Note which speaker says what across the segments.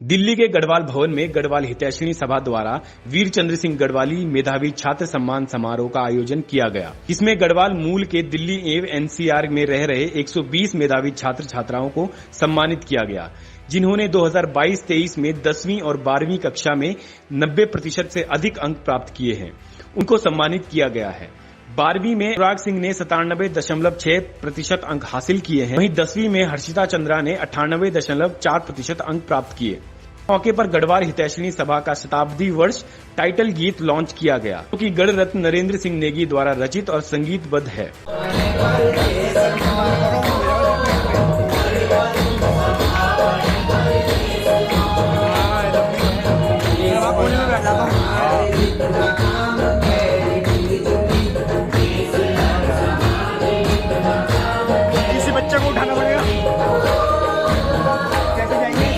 Speaker 1: दिल्ली के गढ़वाल भवन में गढ़वाल हितैषणी सभा द्वारा वीर चंद्र सिंह गढ़वाली मेधावी छात्र सम्मान समारोह का आयोजन किया गया। इसमें गढ़वाल मूल के दिल्ली एवं एनसीआर में रह रहे 120 मेधावी छात्र छात्राओं को सम्मानित किया गया, जिन्होंने 2022-23 में 10वीं और 12वीं कक्षा में 90% से अधिक अंक प्राप्त किए हैं। उनको सम्मानित किया गया है। 12वीं में अनुराग सिंह ने 97.6% अंक हासिल किए हैं। वहीं 10वीं में हर्षिता चंद्रा ने 98.4% अंक प्राप्त किए। मौके पर गढ़वाल हितैषणी सभा का शताब्दी वर्ष टाइटल गीत लॉन्च किया गया, जो कि गढ़ रत्न नरेंद्र सिंह नेगी द्वारा रचित और संगीतबद्ध है।
Speaker 2: किसी बच्चे को उठाना पड़ेगा। कैसे जाएंगे?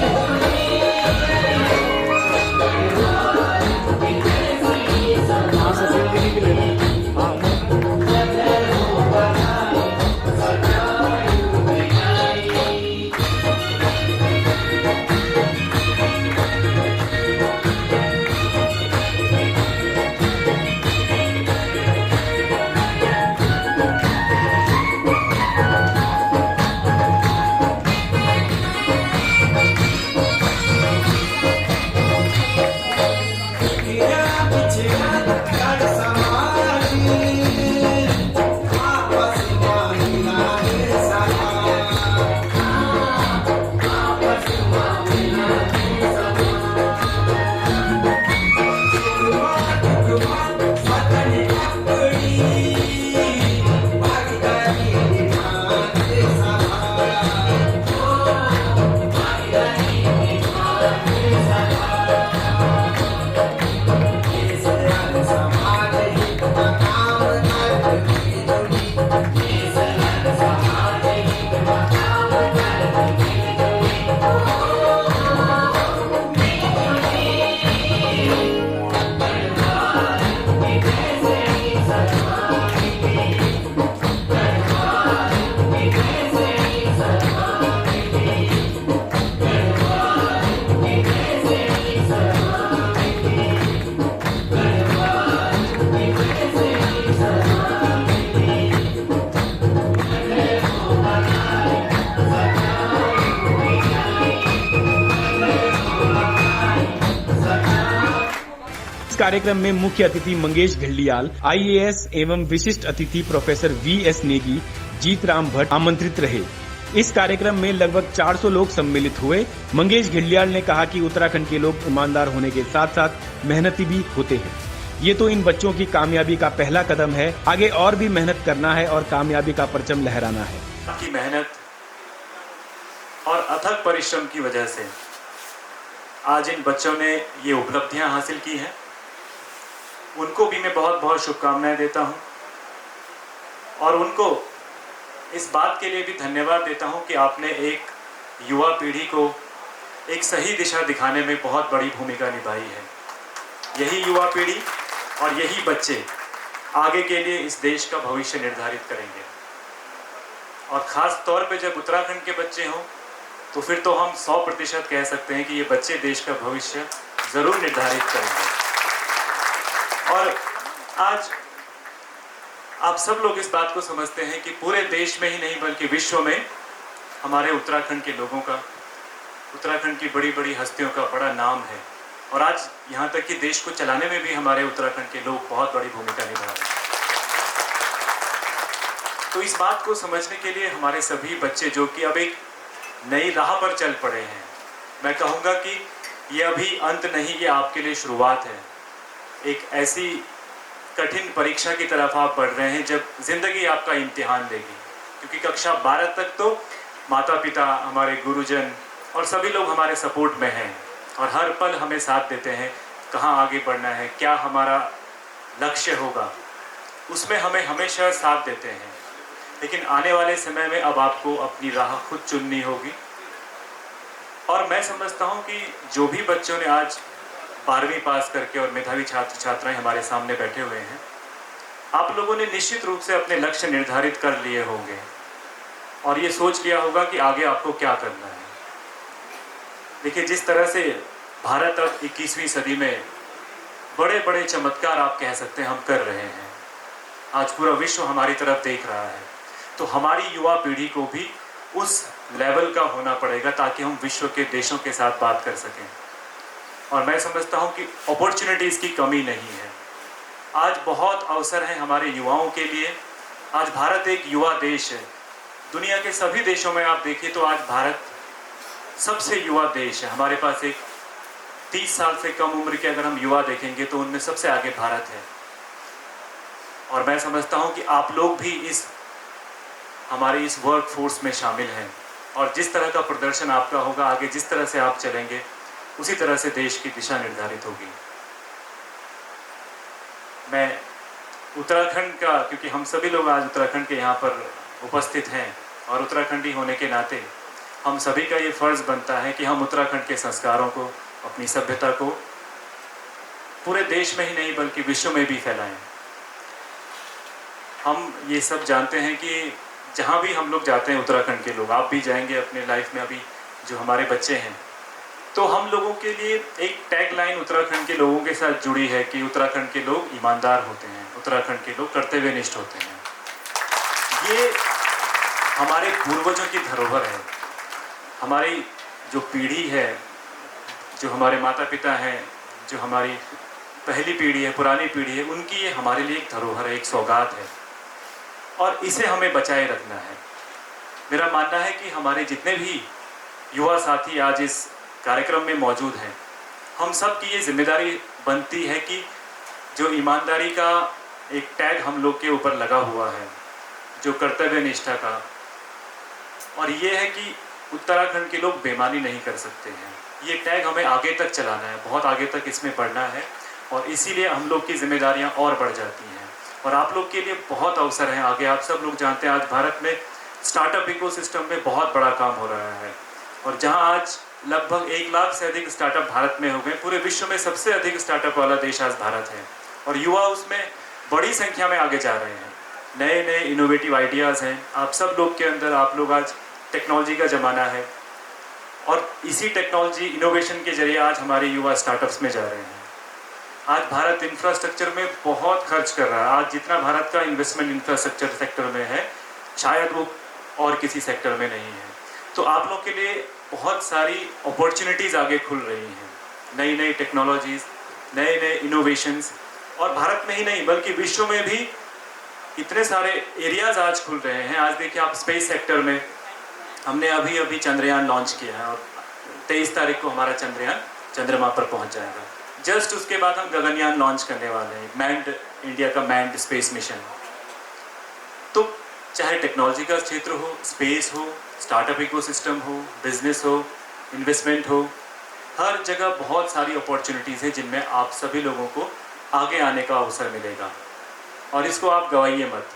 Speaker 1: इस कार्यक्रम में मुख्य अतिथि मंगेश घिल्डियाल, आईएएस एवं विशिष्ट अतिथि प्रोफेसर वीएस नेगी, जीतराम भट्ट आमंत्रित रहे। इस कार्यक्रम में लगभग 400 लोग सम्मिलित हुए। मंगेश घिल्डियाल ने कहा कि उत्तराखंड के लोग ईमानदार होने के साथ साथ मेहनती भी होते हैं। ये तो इन बच्चों की कामयाबी का पहला कदम है। आगे और भी मेहनत करना है और कामयाबी का परचम लहराना है।
Speaker 3: आपकी मेहनत और अथक परिश्रम की वजह से आज इन बच्चों ने ये उपलब्धियां हासिल की हैं। उनको भी मैं बहुत बहुत शुभकामनाएं देता हूं और उनको इस बात के लिए भी धन्यवाद देता हूं कि आपने एक युवा पीढ़ी को एक सही दिशा दिखाने में बहुत बड़ी भूमिका निभाई है। यही युवा पीढ़ी और यही बच्चे आगे के लिए इस देश का भविष्य निर्धारित करेंगे और ख़ास तौर पे जब उत्तराखंड के बच्चे हों तो फिर तो हम 100% कह सकते हैं कि ये बच्चे देश का भविष्य ज़रूर निर्धारित करेंगे। और आज आप सब लोग इस बात को समझते हैं कि पूरे देश में ही नहीं बल्कि विश्व में हमारे उत्तराखंड के लोगों का, उत्तराखंड की बड़ी बड़ी हस्तियों का बड़ा नाम है और आज यहाँ तक कि देश को चलाने में भी हमारे उत्तराखंड के लोग बहुत बड़ी भूमिका निभा रहे हैं। तो इस बात को समझने के लिए हमारे सभी बच्चे जो कि अब एक नई राह पर चल पड़े हैं, मैं कहूँगा कि ये अभी अंत नहीं, ये आपके लिए शुरुआत है। एक ऐसी कठिन परीक्षा की तरफ आप बढ़ रहे हैं जब ज़िंदगी आपका इम्तिहान लेगी, क्योंकि कक्षा 12 तक तो माता पिता, हमारे गुरुजन और सभी लोग हमारे सपोर्ट में हैं और हर पल हमें साथ देते हैं। कहाँ आगे बढ़ना है, क्या हमारा लक्ष्य होगा, उसमें हमें हमेशा साथ देते हैं। लेकिन आने वाले समय में अब आपको अपनी राह खुद चुननी होगी और मैं समझता हूँ कि जो भी बच्चों ने आज 12वीं पास करके और मेधावी छात्र छात्राएं हमारे सामने बैठे हुए हैं, आप लोगों ने निश्चित रूप से अपने लक्ष्य निर्धारित कर लिए होंगे और ये सोच लिया होगा कि आगे आपको क्या करना है। देखिए, जिस तरह से भारत अब 21वीं सदी में बड़े बड़े चमत्कार आप कह सकते हैं हम कर रहे हैं, आज पूरा विश्व हमारी तरफ देख रहा है, तो हमारी युवा पीढ़ी को भी उस लेवल का होना पड़ेगा ताकि हम विश्व के देशों के साथ बात कर सकें। और मैं समझता हूं कि अपॉर्चुनिटीज़ की कमी नहीं है। आज बहुत अवसर हैं हमारे युवाओं के लिए। आज भारत एक युवा देश है। दुनिया के सभी देशों में आप देखिए तो आज भारत सबसे युवा देश है। हमारे पास एक 30 साल से कम उम्र के अगर हम युवा देखेंगे तो उनमें सबसे आगे भारत है। और मैं समझता हूं कि आप लोग भी हमारे इस वर्क फोर्स में शामिल हैं, और जिस तरह का प्रदर्शन आपका होगा, आगे जिस तरह से आप चलेंगे, उसी तरह से देश की दिशा निर्धारित होगी। मैं उत्तराखंड का, क्योंकि हम सभी लोग आज उत्तराखंड के यहाँ पर उपस्थित हैं, और उत्तराखंडी होने के नाते हम सभी का ये फ़र्ज़ बनता है कि हम उत्तराखंड के संस्कारों को, अपनी सभ्यता को पूरे देश में ही नहीं बल्कि विश्व में भी फैलाएं। हम ये सब जानते हैं कि जहाँ भी हम लोग जाते हैं, उत्तराखंड के लोग, आप भी जाएंगे अपने लाइफ में, अभी जो हमारे बच्चे हैं, तो हम लोगों के लिए एक टैग लाइन उत्तराखंड के लोगों के साथ जुड़ी है कि उत्तराखंड के लोग ईमानदार होते हैं, उत्तराखंड के लोग कर्तव्यनिष्ठ होते हैं। ये हमारे पूर्वजों की धरोहर है। हमारी जो पीढ़ी है, जो हमारे माता पिता हैं, जो हमारी पहली पीढ़ी है, पुरानी पीढ़ी है, उनकी ये हमारे लिए एक धरोहर है, एक सौगात है, और इसे हमें बचाए रखना है। मेरा मानना है कि हमारे जितने भी युवा साथी आज इस कार्यक्रम में मौजूद हैं, हम सब की ये जिम्मेदारी बनती है कि जो ईमानदारी का एक टैग हम लोग के ऊपर लगा हुआ है, जो कर्तव्य निष्ठा का, और ये है कि उत्तराखंड के लोग बेईमानी नहीं कर सकते हैं, ये टैग हमें आगे तक चलाना है, बहुत आगे तक इसमें बढ़ना है, और इसीलिए हम लोग की जिम्मेदारियां और बढ़ जाती हैं। और आप लोग के लिए बहुत अवसर हैं आगे। आप सब लोग जानते हैं आज भारत में स्टार्टअप इकोसिस्टम में बहुत बड़ा काम हो रहा है, और जहां आज लगभग 1 लाख से अधिक स्टार्टअप भारत में हो गए। पूरे विश्व में सबसे अधिक स्टार्टअप वाला देश आज भारत है, और युवा उसमें बड़ी संख्या में आगे जा रहे हैं। नए नए इनोवेटिव आइडियाज़ हैं आप सब लोग के अंदर। आप लोग आज, टेक्नोलॉजी का ज़माना है, और इसी टेक्नोलॉजी इनोवेशन के जरिए आज हमारे युवा स्टार्टअप्स में जा रहे हैं। आज भारत इंफ्रास्ट्रक्चर में बहुत खर्च कर रहा है। आज जितना भारत का इन्वेस्टमेंट इंफ्रास्ट्रक्चर सेक्टर में है, शायद वो और किसी सेक्टर में नहीं है। तो आप लोग के लिए बहुत सारी अपॉर्चुनिटीज़ आगे खुल रही हैं, नई नई टेक्नोलॉजीज़, नए नए इनोवेशंस, और भारत में ही नहीं बल्कि विश्व में भी इतने सारे एरियाज़ आज खुल रहे हैं। आज देखिए आप, स्पेस सेक्टर में हमने अभी अभी चंद्रयान लॉन्च किया है, और 23 तारीख को हमारा चंद्रयान चंद्रमा पर पहुंच जाएगा। जस्ट उसके बाद हम गगनयान लॉन्च करने वाले हैं, मैन्ड, इंडिया का मैन्ड स्पेस मिशन। तो चाहे टेक्नोलॉजी का क्षेत्र हो, स्पेस हो, स्टार्टअप इकोसिस्टम हो, बिजनेस हो, इन्वेस्टमेंट हो, हर जगह बहुत सारी अपॉर्चुनिटीज़ है जिनमें आप सभी लोगों को आगे आने का अवसर मिलेगा, और इसको आप गवाइए मत,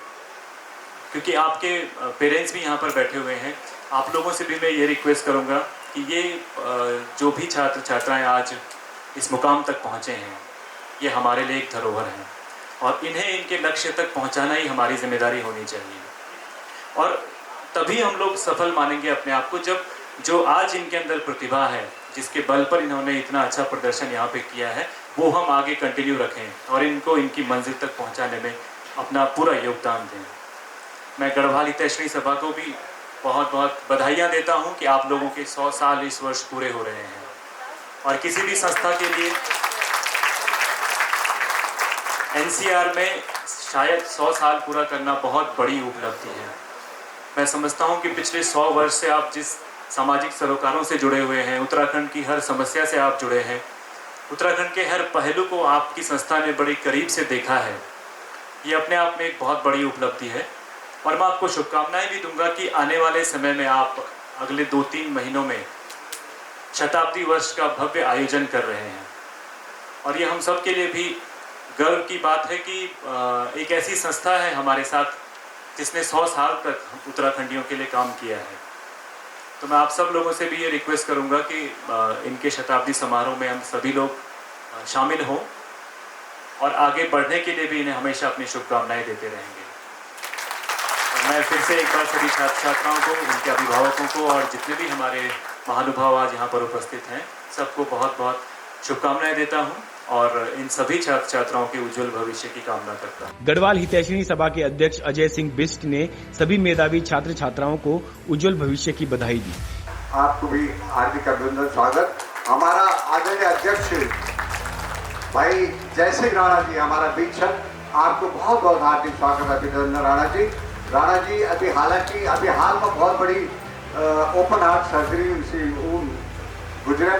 Speaker 3: क्योंकि आपके पेरेंट्स भी यहाँ पर बैठे हुए हैं। आप लोगों से भी मैं ये रिक्वेस्ट करूँगा कि ये जो भी छात्र छात्राएँ आज इस मुकाम तक पहुँचे हैं, ये हमारे लिए एक धरोहर है, और इन्हें इनके लक्ष्य तक पहुँचाना ही हमारी जिम्मेदारी होनी चाहिए। और तभी हम लोग सफल मानेंगे अपने आप को, जब जो आज इनके अंदर प्रतिभा है, जिसके बल पर इन्होंने इतना अच्छा प्रदर्शन यहाँ पे किया है, वो हम आगे कंटिन्यू रखें और इनको इनकी मंजिल तक पहुँचाने में अपना पूरा योगदान दें। मैं गढ़वाल हितैषणी सभा को भी बहुत बहुत बधाइयाँ देता हूँ कि आप लोगों के 100 साल इस वर्ष पूरे हो रहे हैं, और किसी भी संस्था के लिए एनसीआर में शायद 100 साल पूरा करना बहुत बड़ी उपलब्धि है। मैं समझता हूँ कि पिछले 100 वर्ष से आप जिस सामाजिक सरोकारों से जुड़े हुए हैं, उत्तराखंड की हर समस्या से आप जुड़े हैं, उत्तराखंड के हर पहलू को आपकी संस्था ने बड़ी करीब से देखा है, ये अपने आप में एक बहुत बड़ी उपलब्धि है। और मैं आपको शुभकामनाएं भी दूंगा कि आने वाले समय में आप अगले 2-3 महीनों में शताब्दी वर्ष का भव्य आयोजन कर रहे हैं, और ये हम सब के लिए भी गर्व की बात है कि एक ऐसी संस्था है हमारे साथ जिसने 100 साल तक उत्तराखंडियों के लिए काम किया है। तो मैं आप सब लोगों से भी ये रिक्वेस्ट करूंगा कि इनके शताब्दी समारोह में हम सभी लोग शामिल हों, और आगे बढ़ने के लिए भी इन्हें हमेशा अपनी शुभकामनाएं देते रहेंगे। और मैं फिर से एक बार सभी छात्र छात्राओं को, उनके अभिभावकों को, और जितने भी हमारे महानुभाव आज यहाँ पर उपस्थित हैं, सबको बहुत बहुत शुभकामनाएं देता हूँ और इन सभी छात्र छात्राओं के उज्जवल भविष्य की कामना करता हूँ।
Speaker 1: गढ़वाल हितैषणी सभा के अध्यक्ष अजय सिंह बिष्ट ने सभी मेधावी छात्र छात्राओं को उज्जवल भविष्य की बधाई दी।
Speaker 4: आपको भी हार्दिक अभिनंदन, स्वागत। हमारा आदरणीय अध्यक्ष भाई जय सिंह राणा जी हमारा बीच है, आपको बहुत बहुत हार्दिक स्वागत, अभिनंदन राणा जी। राणा जी अभी हाल में बहुत बड़ी ओपन हार्ट सर्जरी उनसे गुजरे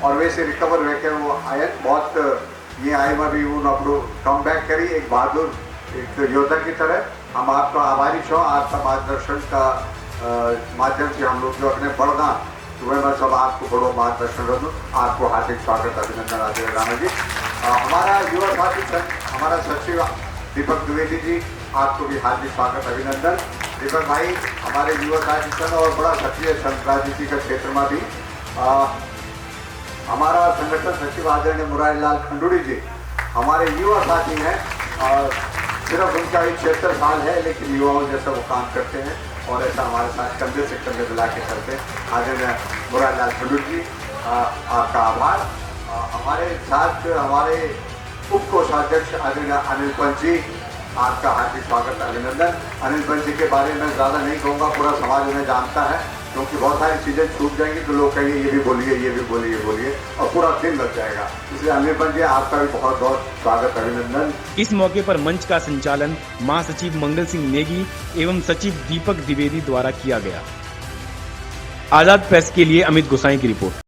Speaker 4: और वैसे रिकवर होकर वो आए बहुत ये आई में भी उन अपनो कम बैक करी एक बहादुर एक योद्धा की तरह। हम आपका आभारी छो, आपका मार्गदर्शन का माध्यम से हम लोग जो अपने बढ़ना तुम्हें मैं सब आपको बड़ो मार्गदर्शन करूँ। आपको हार्दिक स्वागत, अभिनंदन आदरणीय राणा जी। हमारा युवा साथी संघ हमारा सचिव दीपक द्विवेदी जी, आपको भी हार्दिक स्वागत, अभिनंदन। दीपक भाई हमारे युवा साथी संघ और बड़ा सक्रिय संघ राजनीति के क्षेत्र में भी हमारा संगठन सचिव आदरणीय मुरारीलाल खंडूड़ी जी हमारे युवा साथी हैं और सिर्फ उनका ही 76 साल है लेकिन युवाओं जैसा वो काम करते हैं और ऐसा हमारे साथ कंधे से कंधे मिला के चलते हैं। आदरणीय मुरारीलाल खंडूड़ी जी आपका आभार। हमारे साथ हमारे उप कोषाध्यक्ष आदरणीय अनिल पंत जी, आपका हार्दिक स्वागत, अभिनंदन। अनिल पंत जी के बारे में ज़्यादा नहीं कहूँगा, पूरा समाज उन्हें जानता है क्योंकि बहुत सारी चीज़ें छूट जाएंगी तो लोग कहेंगे ये भी बोलिए, ये भी बोलिए, ये बोलिए और पूरा दिन लग जाएगा। इसलिए अनिल पंत जी आपका भी बहुत बहुत स्वागत, अभिनंदन।
Speaker 1: इस मौके पर मंच का संचालन महासचिव मंगल सिंह नेगी एवं सचिव दीपक द्विवेदी द्वारा किया गया। आजाद प्रेस के लिए अमित गोसाई की रिपोर्ट।